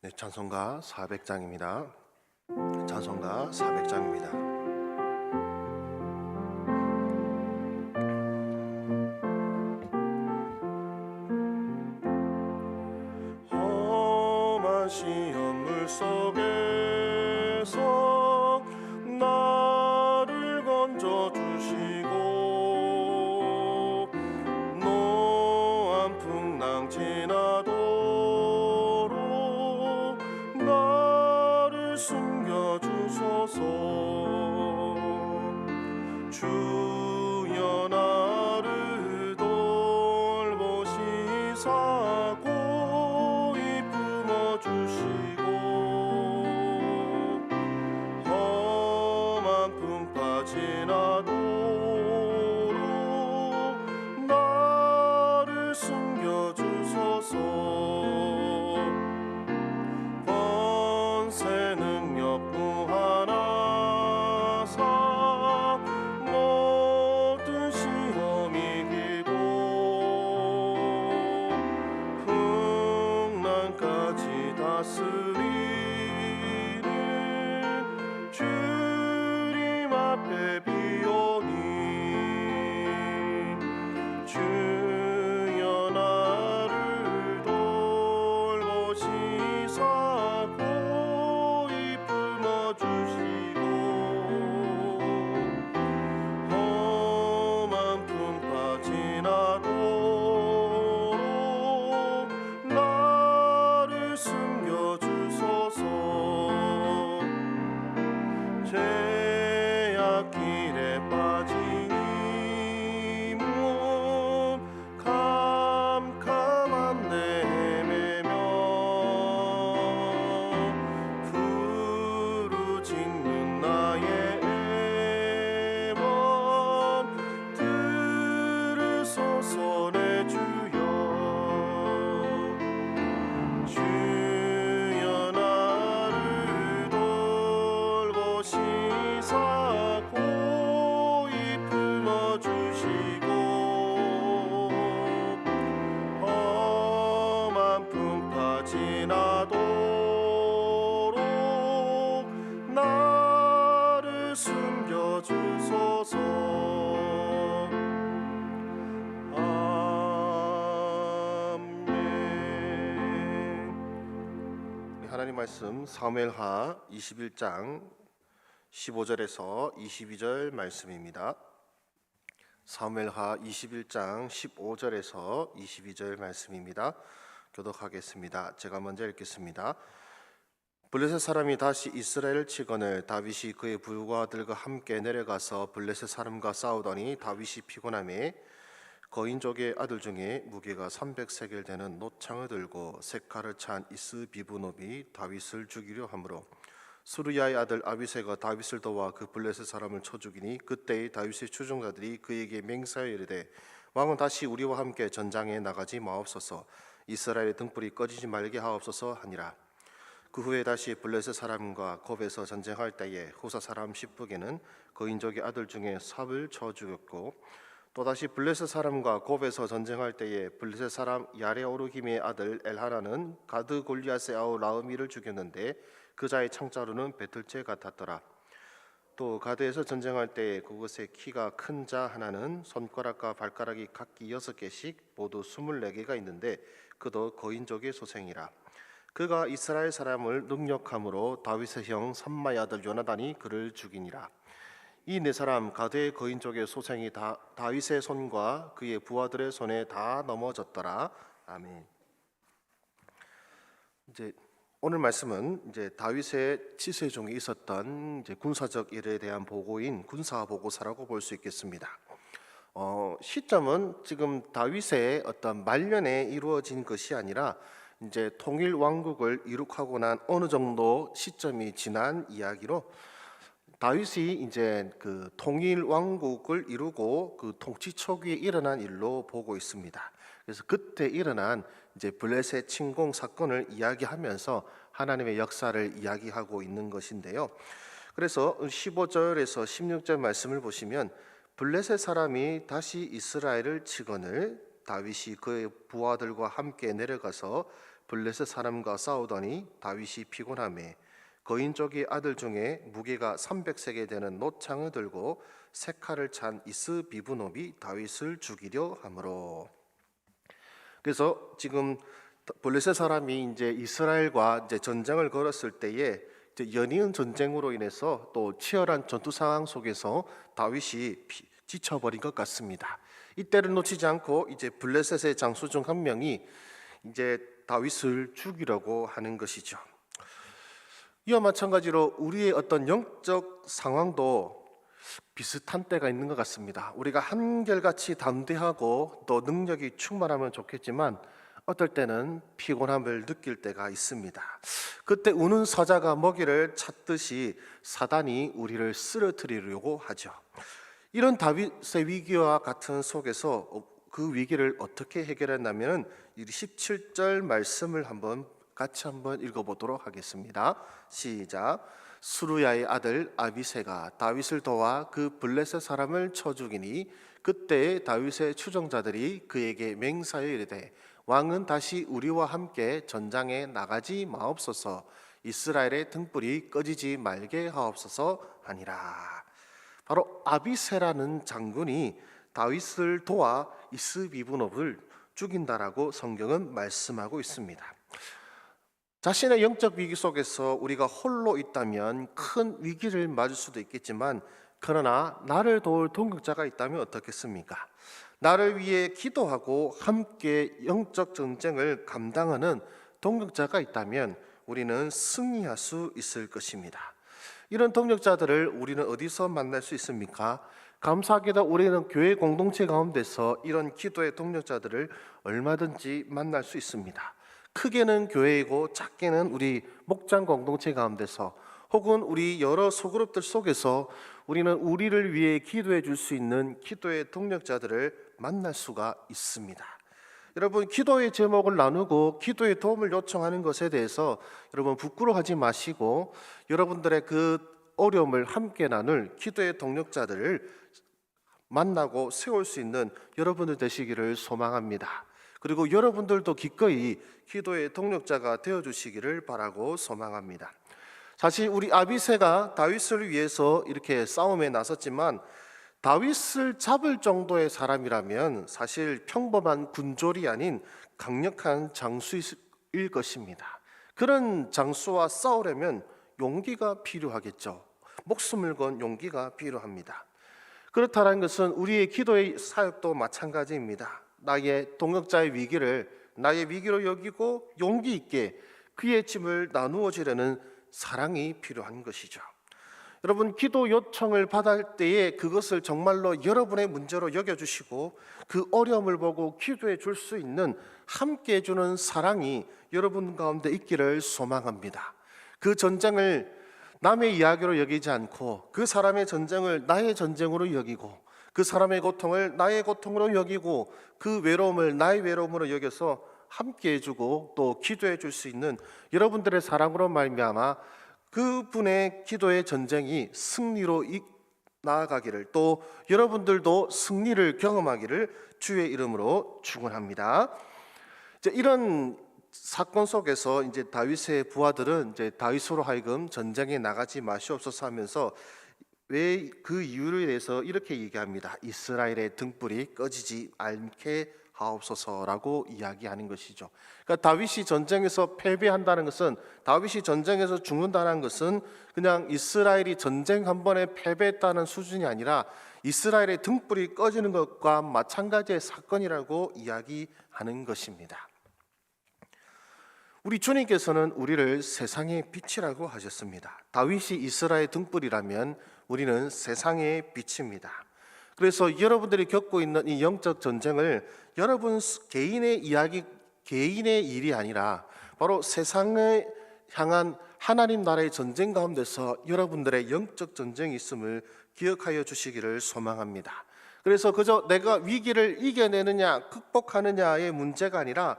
네, 찬송가 400장입니다. 찬송가 400장입니다. 험한 시험물 속에서 나를 건져 주시고 노한 풍랑 지나도록 나를 숨겨 주소서. 주여 나를 돌보시사 고이 품어주시고 험한 풍파 지나도록 나를 숨겨주소서. 번세 능력 구하나사 모든 시험 이기고 풍랑까지 다스리는 주님 앞에 비오니 주여 나를 돌보시사 고이 품어주시고 험한 풍파 지나도록 나를 숨겨주소서. 죄악길에 빠진 이 몸 캄캄한 데 헤매며 부르짖는 나의 애원 들으소서. 내 주여 주여 나를 돌보시사 고이 품어주시고 험한 풍파 지나도록 나를 숨겨주소서. 아멘. 하나님 말씀 사무엘하 21장 15절에서 22절 말씀입니다. 사무엘하 21장 15절에서 22절 말씀입니다. 교독하겠습니다. 제가 먼저 읽겠습니다. 블레셋 사람이 다시 이스라엘을 치거늘 다윗이 그의 부하들과 함께 내려가서 블레셋 사람과 싸우더니 다윗이 피곤함에 거인족의 아들 중에 무게가 300세겔 되는 노창을 들고 색칼을 찬 이스비브노비 다윗을 죽이려 하므로 수르야의 아들 아비새가 다윗을 도와 그 블레셋 사람을 쳐 죽이니 그때의 다윗의 추종자들이 그에게 맹세하여 이르되 왕은 다시 우리와 함께 전장에 나가지 마옵소서. 이스라엘의 등불이 꺼지지 말게 하옵소서 하니라. 그 후에 다시 블레셋 사람과 곱에서 전쟁할 때에 후사 사람 십북에는 거인족의 아들 중에 삽을 쳐 죽였고 또다시 블레셋 사람과 곱에서 전쟁할 때에 블레셋 사람 야레오르김의 아들 엘하나는 가드 골리앗의 아우 라흐미를 죽였는데 그 자의 창자루는 배틀째 같았더라. 또 가드에서 전쟁할 때에 그곳에 키가 큰 자 하나는 손가락과 발가락이 각기 6개씩 모두 24개가 있는데 그도 거인족의 소생이라. 그가 이스라엘 사람을 능력함으로 다윗의 형 삼마의 아들 요나단이 그를 죽이니라. 이 네 사람 가드의 거인족의 소생이 다 다윗의 손과 그의 부하들의 손에 다 넘어졌더라. 아멘. 이제 오늘 말씀은 이제 다윗의 치세 중에 있었던 이제 군사적 일에 대한 보고인 군사 보고서라고 볼 수 있겠습니다. 시점은 지금 다윗의 어떤 말년에 이루어진 것이 아니라 이제 통일 왕국을 이룩하고 난 어느 정도 시점이 지난 이야기로 다윗이 이제 그 통일 왕국을 이루고 그 통치 초기에 일어난 일로 보고 있습니다. 그래서 그때 일어난 이제 블레셋 침공 사건을 이야기하면서 하나님의 역사를 이야기하고 있는 것인데요. 그래서 15절에서 16절 말씀을 보시면 블레셋 사람이 다시 이스라엘을 치거늘 다윗이 그의 부하들과 함께 내려가서 블레셋 사람과 싸우더니 다윗이 피곤하매 거인족의 아들 중에 무게가 300세겔 되는 노창을 들고 세 칼을 찬 이스비브놈이 다윗을 죽이려 하므로. 그래서 지금 블레셋 사람이 이제 이스라엘과 이제 전쟁을 걸었을 때에 이제 연이은 전쟁으로 인해서 또 치열한 전투 상황 속에서 다윗이 지쳐버린 것 같습니다. 이때를 놓치지 않고 이제 블레셋의 장수 중 한 명이 이제 다윗을 죽이려고 하는 것이죠. 이와 마찬가지로 우리의 어떤 영적 상황도 비슷한 때가 있는 것 같습니다. 우리가 한결같이 담대하고 또 능력이 충만하면 좋겠지만 어떨 때는 피곤함을 느낄 때가 있습니다. 그때 우는 사자가 먹이를 찾듯이 사단이 우리를 쓰러뜨리려고 하죠. 이런 다윗의 위기와 같은 속에서 그 위기를 어떻게 해결했냐면 17절 말씀을 같이 한번 읽어보도록 하겠습니다. 시작. 수루야의 아들 아비새가 다윗을 도와 그 블레셋 사람을 쳐 죽이니 그때 다윗의 추종자들이 그에게 맹사에 이르되 왕은 다시 우리와 함께 전장에 나가지 마옵소서, 이스라엘의 등불이 꺼지지 말게 하옵소서 하니라. 바로 아비새라는 장군이 다윗을 도와 이스비브노를 죽인다라고 성경은 말씀하고 있습니다. 자신의 영적 위기 속에서 우리가 홀로 있다면 큰 위기를 맞을 수도 있겠지만, 그러나 나를 도울 동역자가 있다면 어떻겠습니까? 나를 위해 기도하고 함께 영적 전쟁을 감당하는 동역자가 있다면 우리는 승리할 수 있을 것입니다. 이런 동역자들을 우리는 어디서 만날 수 있습니까? 감사하게도 우리는 교회 공동체 가운데서 이런 기도의 동역자들을 얼마든지 만날 수 있습니다. 크게는 교회이고 작게는 우리 목장 공동체 가운데서 혹은 우리 여러 소그룹들 속에서 우리는 우리를 위해 기도해 줄 수 있는 기도의 동역자들을 만날 수가 있습니다. 여러분, 기도의 제목을 나누고 기도의 도움을 요청하는 것에 대해서 여러분 부끄러워하지 마시고 여러분들의 그 어려움을 함께 나눌 기도의 동역자들을 만나고 세울 수 있는 여러분들 되시기를 소망합니다. 그리고 여러분들도 기꺼이 기도의 동역자가 되어주시기를 바라고 소망합니다. 사실 우리 아비새가 다윗을 위해서 이렇게 싸움에 나섰지만 다윗을 잡을 정도의 사람이라면 사실 평범한 군졸이 아닌 강력한 장수일 것입니다. 그런 장수와 싸우려면 용기가 필요하겠죠. 목숨을 건 용기가 필요합니다. 그렇다는 것은 우리의 기도의 사역도 마찬가지입니다. 나의 동역자의 위기를 나의 위기로 여기고 용기 있게 그의 짐을 나누어 주려는 사랑이 필요한 것이죠. 여러분, 기도 요청을 받을 때에 그것을 정말로 여러분의 문제로 여겨주시고 그 어려움을 보고 기도해 줄 수 있는 함께 해주는 사랑이 여러분 가운데 있기를 소망합니다. 그 전쟁을 남의 이야기로 여기지 않고 그 사람의 전쟁을 나의 전쟁으로 여기고 그 사람의 고통을 나의 고통으로 여기고 그 외로움을 나의 외로움으로 여겨서 함께 해주고 또 기도해 줄 수 있는 여러분들의 사랑으로 말미암아 그분의 기도의 전쟁이 승리로 나아가기를, 또 여러분들도 승리를 경험하기를 주의 이름으로 축원합니다. 이런 사건 속에서 이제 다윗의 부하들은 이제 다윗으로 하여금 전쟁에 나가지 마시옵소서 하면서 왜 그 이유에 대해서 이렇게 얘기합니다. 이스라엘의 등불이 꺼지지 않게 하옵소서라고 이야기하는 것이죠. 그러니까 다윗이 전쟁에서 패배한다는 것은, 다윗이 전쟁에서 죽는다는 것은 그냥 이스라엘이 전쟁 한 번에 패배했다는 수준이 아니라 이스라엘의 등불이 꺼지는 것과 마찬가지의 사건이라고 이야기하는 것입니다. 우리 주님께서는 우리를 세상의 빛이라고 하셨습니다. 다윗이 이스라엘 등불이라면 우리는 세상의 빛입니다. 그래서 여러분들이 겪고 있는 이 영적 전쟁을 여러분 개인의 이야기, 개인의 일이 아니라 바로 세상을 향한 하나님 나라의 전쟁 가운데서 여러분들의 영적 전쟁이 있음을 기억하여 주시기를 소망합니다. 그래서 그저 내가 위기를 이겨내느냐 극복하느냐의 문제가 아니라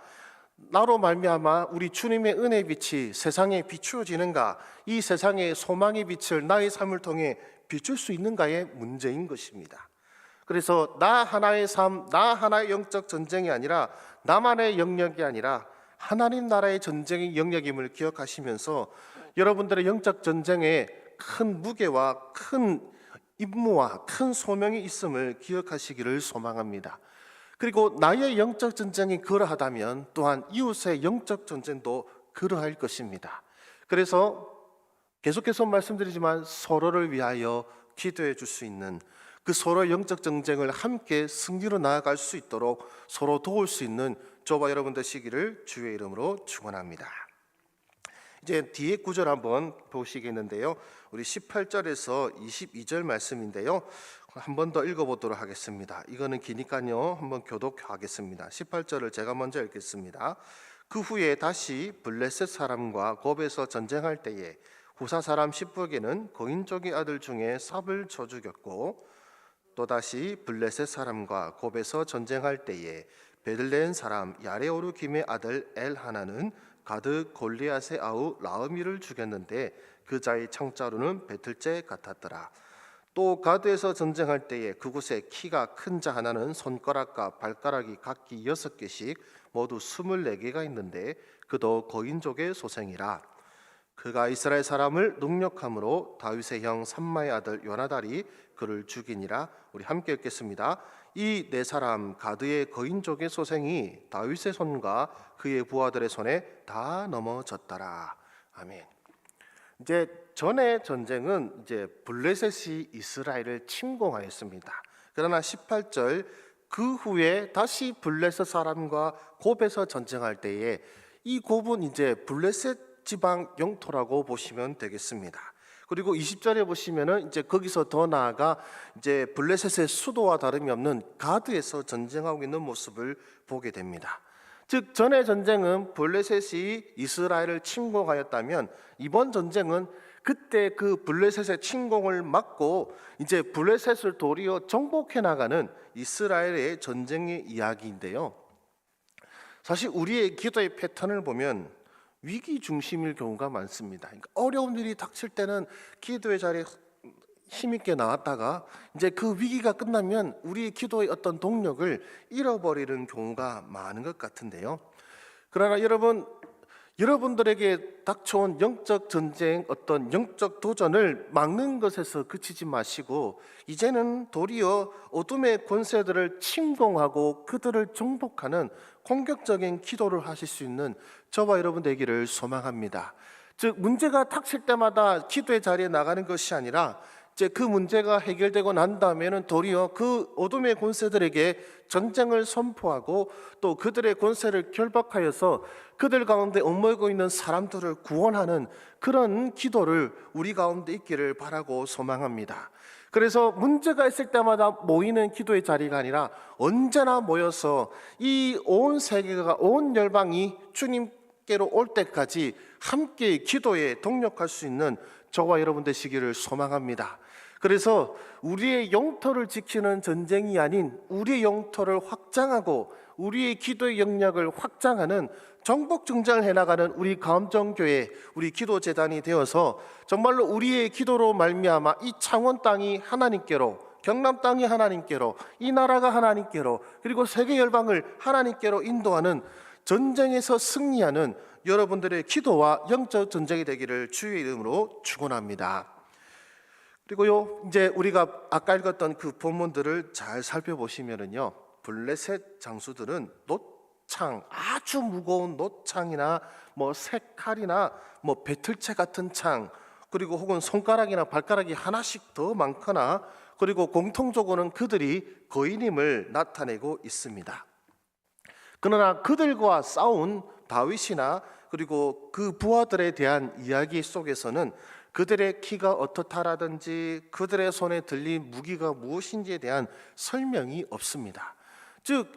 나로 말미암아 우리 주님의 은혜의 빛이 세상에 비추어지는가, 이 세상의 소망의 빛을 나의 삶을 통해 비출 수 있는가의 문제인 것입니다. 그래서 나 하나의 삶, 나 하나의 영적 전쟁이 아니라 나만의 영역이 아니라 하나님 나라의 전쟁의 영역임을 기억하시면서 여러분들의 영적 전쟁에 큰 무게와 큰 임무와 큰 소명이 있음을 기억하시기를 소망합니다. 그리고 나의 영적 전쟁이 그러하다면 또한 이웃의 영적 전쟁도 그러할 것입니다. 그래서 계속해서 말씀드리지만 서로를 위하여 기도해 줄 수 있는, 그 서로의 영적 전쟁을 함께 승리로 나아갈 수 있도록 서로 도울 수 있는 저와 여러분 되시기를 주의 이름으로 축원합니다. 이제 뒤에 구절 한번 보시겠는데요, 우리 18절에서 22절 말씀인데요, 한 번 더 읽어보도록 하겠습니다. 이거는 기니까요 한번 교독하겠습니다. 18절을 제가 먼저 읽겠습니다. 그 후에 다시 블레셋 사람과 곱에서 전쟁할 때에 후사 사람 십부에게는 거인족의 아들 중에 삽을 쳐 죽였고, 또다시 블레셋 사람과 곱에서 전쟁할 때에 베들레헴 사람 야레오르 김의 아들 엘하나는 가드 골리앗의 아우 라흐미를 죽였는데 그 자의 창자루는 배틀째 같았더라. 또 가드에서 전쟁할 때에 그곳에 키가 큰 자 하나는 손가락과 발가락이 각기 6개씩 모두 24개가 있는데 그도 거인족의 소생이라. 그가 이스라엘 사람을 능력함으로 다윗의 형 삼마의 아들 요나단이 그를 죽이니라. 우리 함께 읽겠습니다. 이 네 사람 가드의 거인족의 소생이 다윗의 손과 그의 부하들의 손에 다 넘어졌더라. 아멘. 이제 전의 전쟁은 이제 블레셋이 이스라엘을 침공하였습니다. 그러나 18절 그 후에 다시 블레셋 사람과 곱에서 전쟁할 때에 이 곱은 이제 블레셋 지방 영토라고 보시면 되겠습니다. 그리고 20절에 보시면은 이제 거기서 더 나아가 이제 블레셋의 수도와 다름이 없는 가드에서 전쟁하고 있는 모습을 보게 됩니다. 즉 전의 전쟁은 블레셋이 이스라엘을 침공하였다면 이번 전쟁은 그때 그 블레셋의 침공을 막고 이제 블레셋을 도리어 정복해 나가는 이스라엘의 전쟁의 이야기인데요. 사실 우리의 기도의 패턴을 보면 위기 중심일 경우가 많습니다. 그러니까 어려운 일이 닥칠 때는 기도의 자리에 힘있게 나왔다가 이제 그 위기가 끝나면 우리의 기도의 어떤 동력을 잃어버리는 경우가 많은 것 같은데요. 그러나 여러분들에게 닥쳐온 영적 전쟁, 어떤 영적 도전을 막는 것에서 그치지 마시고 이제는 도리어 어둠의 권세들을 침공하고 그들을 정복하는 공격적인 기도를 하실 수 있는 저와 여러분 되기를 소망합니다. 즉 문제가 닥칠 때마다 기도의 자리에 나가는 것이 아니라 이제 그 문제가 해결되고 난 다음에는 도리어 그 어둠의 권세들에게 전쟁을 선포하고 또 그들의 권세를 결박하여서 그들 가운데 얽매이고 있는 사람들을 구원하는 그런 기도를 우리 가운데 있기를 바라고 소망합니다. 그래서 문제가 있을 때마다 모이는 기도의 자리가 아니라 언제나 모여서 이 온 세계가, 온 열방이 주님께로 올 때까지 함께 기도에 동력할 수 있는 저와 여러분 되시기를 소망합니다. 그래서 우리의 영토를 지키는 전쟁이 아닌 우리의 영토를 확장하고 우리의 기도의 영역을 확장하는 정복 증장을 해나가는 우리 가음정교회, 우리 기도재단이 되어서 정말로 우리의 기도로 말미암아 이 창원 땅이 하나님께로, 경남 땅이 하나님께로, 이 나라가 하나님께로, 그리고 세계 열방을 하나님께로 인도하는 전쟁에서 승리하는 여러분들의 기도와 영적 전쟁이 되기를 주의 이름으로 축원합니다. 그리고요, 이제 우리가 아까 읽었던 그 본문들을 잘 살펴보시면은요, 블레셋 장수들은 노창, 아주 무거운 노창이나 뭐 새칼이나 뭐 배틀채 같은 창, 그리고 혹은 손가락이나 발가락이 하나씩 더 많거나, 그리고 공통적으로는 그들이 거인임을 나타내고 있습니다. 그러나 그들과 싸운 다윗이나 그리고 그 부하들에 대한 이야기 속에서는 그들의 키가 어떻다라든지 그들의 손에 들린 무기가 무엇인지에 대한 설명이 없습니다. 즉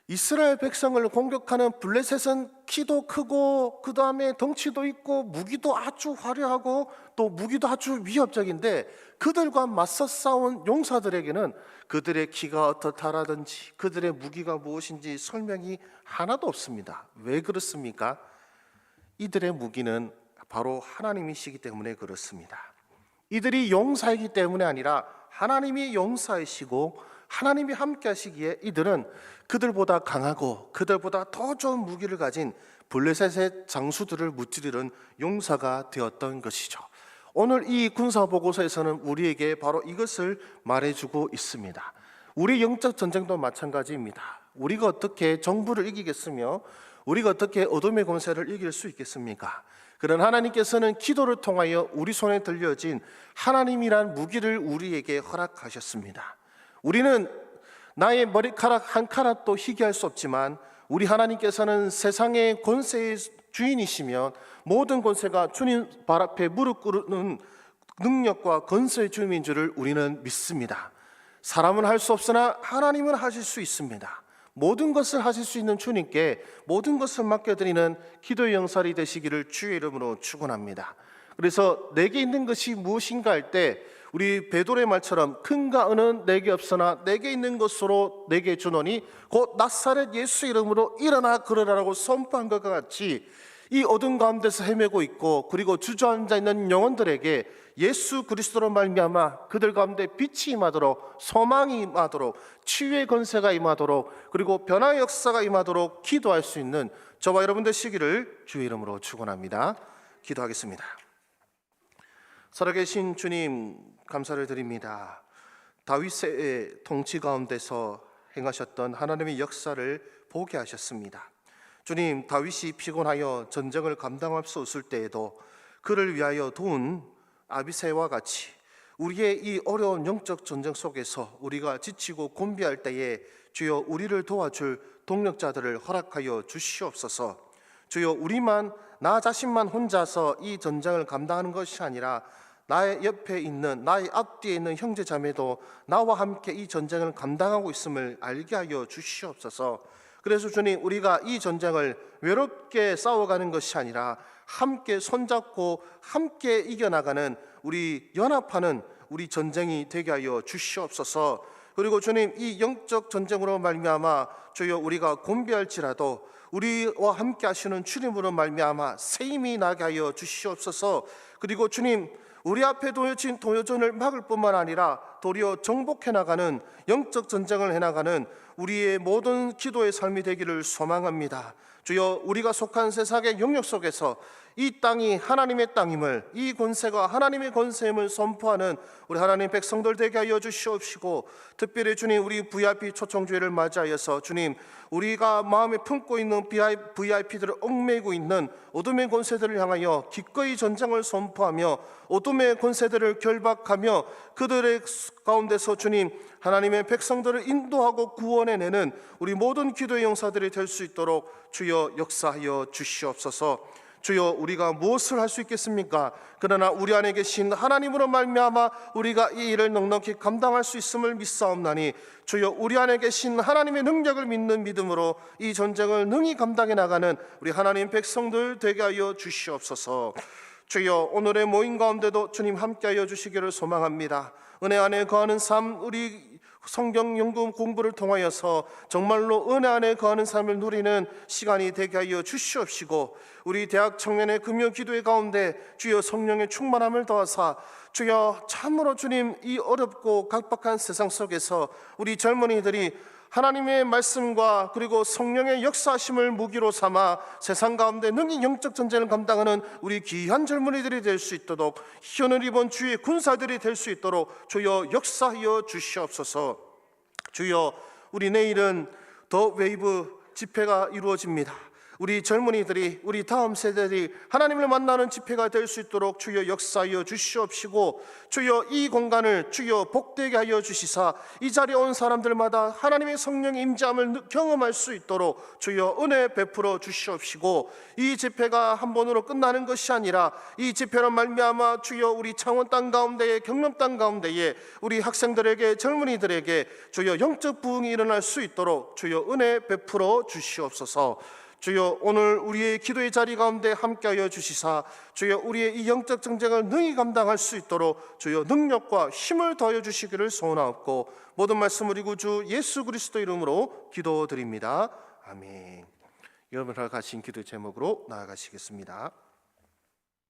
이스라엘 백성을 공격하는 블레셋은 키도 크고 그 다음에 덩치도 있고 무기도 아주 화려하고 또 무기도 아주 위협적인데 그들과 맞서 싸운 용사들에게는 그들의 키가 어떻다라든지 그들의 무기가 무엇인지 설명이 하나도 없습니다. 왜 그렇습니까? 이들의 무기는 바로 하나님이시기 때문에 그렇습니다. 이들이 용사이기 때문에 아니라 하나님이 용사이시고 하나님이 함께 하시기에 이들은 그들보다 강하고 그들보다 더 좋은 무기를 가진 블레셋의 장수들을 무찌르는 용사가 되었던 것이죠. 오늘 이 군사보고서에서는 우리에게 바로 이것을 말해주고 있습니다. 우리 영적 전쟁도 마찬가지입니다. 우리가 어떻게 정부를 이기겠으며 우리가 어떻게 어둠의 권세를 이길 수 있겠습니까? 그런 하나님께서는 기도를 통하여 우리 손에 들려진 하나님이란 무기를 우리에게 허락하셨습니다. 우리는 나의 머리카락 한 카락도 희귀할 수 없지만 우리 하나님께서는 세상의 권세의 주인이시며 모든 권세가 주님 발 앞에 무릎 꿇는 능력과 권세의 주님인 줄을 우리는 믿습니다. 사람은 할 수 없으나 하나님은 하실 수 있습니다. 모든 것을 하실 수 있는 주님께 모든 것을 맡겨드리는 기도의 영살이 되시기를 주의 이름으로 축원합니다. 그래서 내게 있는 것이 무엇인가 할 때 우리 베드로의 말처럼 큰가 은은 내게 없으나 내게 있는 것으로 내게 주노니 곧 나사렛 예수 이름으로 일어나 걸으라고 선포한 것과 같이 이 어둠 가운데서 헤매고 있고 그리고 주저앉아 있는 영혼들에게 예수 그리스도로 말미암아 그들 가운데 빛이 임하도록 소망이 임하도록 치유의 권세가 임하도록 그리고 변화의 역사가 임하도록 기도할 수 있는 저와 여러분 되시기를 주의 이름으로 축원합니다. 기도하겠습니다. 살아계신 주님 감사를 드립니다. 다윗의 통치 가운데서 행하셨던 하나님의 역사를 보게 하셨습니다. 주님, 다윗이 피곤하여 전쟁을 감당할 수 없을 때에도 그를 위하여 도운 아비새와 같이 우리의 이 어려운 영적 전쟁 속에서 우리가 지치고 곤비할 때에 주여 우리를 도와줄 동력자들을 허락하여 주시옵소서. 주여 우리만 나 자신만 혼자서 이 전쟁을 감당하는 것이 아니라 나의 옆에 있는 나의 앞뒤에 있는 형제 자매도 나와 함께 이 전쟁을 감당하고 있음을 알게 하여 주시옵소서. 그래서 주님 우리가 이 전쟁을 외롭게 싸워가는 것이 아니라 함께 손잡고 함께 이겨나가는 우리 연합하는 우리 전쟁이 되게 하여 주시옵소서. 그리고 주님 이 영적 전쟁으로 말미암아 주여 우리가 곤비할지라도 우리와 함께 하시는 주님으로 말미암아 새 힘이 나게 하여 주시옵소서. 그리고 주님 우리 앞에 놓여진 도전을 막을 뿐만 아니라 도리어 정복해 나가는 영적 전쟁을 해나가는 우리의 모든 기도의 삶이 되기를 소망합니다. 주여 우리가 속한 세상의 영역 속에서 이 땅이 하나님의 땅임을 이 권세가 하나님의 권세임을 선포하는 우리 하나님 백성들 되게 하여 주시옵시고 특별히 주님 우리 VIP 초청주회를 맞이하여서 주님 우리가 마음에 품고 있는 VIP들을 얽매이고 있는 어둠의 권세들을 향하여 기꺼이 전쟁을 선포하며 어둠의 권세들을 결박하며 그들의 가운데서 주님 하나님의 백성들을 인도하고 구원해내는 우리 모든 기도의 용사들이 될 수 있도록 주여 역사하여 주시옵소서. 주여 우리가 무엇을 할 수 있겠습니까? 그러나 우리 안에 계신 하나님으로 말미암아 우리가 이 일을 넉넉히 감당할 수 있음을 믿사옵나니 주여 우리 안에 계신 하나님의 능력을 믿는 믿음으로 이 전쟁을 능히 감당해 나가는 우리 하나님 백성들 되게 하여 주시옵소서. 주여 오늘의 모임 가운데도 주님 함께하여 주시기를 소망합니다. 은혜 안에 거하는 삶 우리 성경 연구 공부를 통하여서 정말로 은혜 안에 거하는 삶을 누리는 시간이 되게 하여 주시옵시고 우리 대학 청년의 금요 기도회 가운데 주여 성령의 충만함을 더하사 주여 참으로 주님 이 어렵고 각박한 세상 속에서 우리 젊은이들이 하나님의 말씀과 그리고 성령의 역사하심을 무기로 삼아 세상 가운데 능히 영적 전쟁을 감당하는 우리 귀한 젊은이들이 될 수 있도록 희연을 입은 주의 군사들이 될 수 있도록 주여 역사하여 주시옵소서. 주여 우리 내일은 더 웨이브 집회가 이루어집니다. 우리 젊은이들이 우리 다음 세대들이 하나님을 만나는 집회가 될 수 있도록 주여 역사하여 주시옵시고 주여 이 공간을 주여 복되게 하여 주시사 이 자리에 온 사람들마다 하나님의 성령의 임재함을 경험할 수 있도록 주여 은혜 베풀어 주시옵시고 이 집회가 한 번으로 끝나는 것이 아니라 이 집회로 말미암아 주여 우리 창원 땅 가운데에 경남 땅 가운데에 우리 학생들에게 젊은이들에게 주여 영적 부흥이 일어날 수 있도록 주여 은혜 베풀어 주시옵소서. 주여 오늘 우리의 기도의 자리 가운데 함께하여 주시사 주여 우리의 이 영적 전쟁을 능히 감당할 수 있도록 주여 능력과 힘을 더하여 주시기를 소원하옵고 모든 말씀 우리 구주 예수 그리스도 이름으로 기도드립니다. 아멘. 여러분 같이 기도 제목으로 나아가시겠습니다.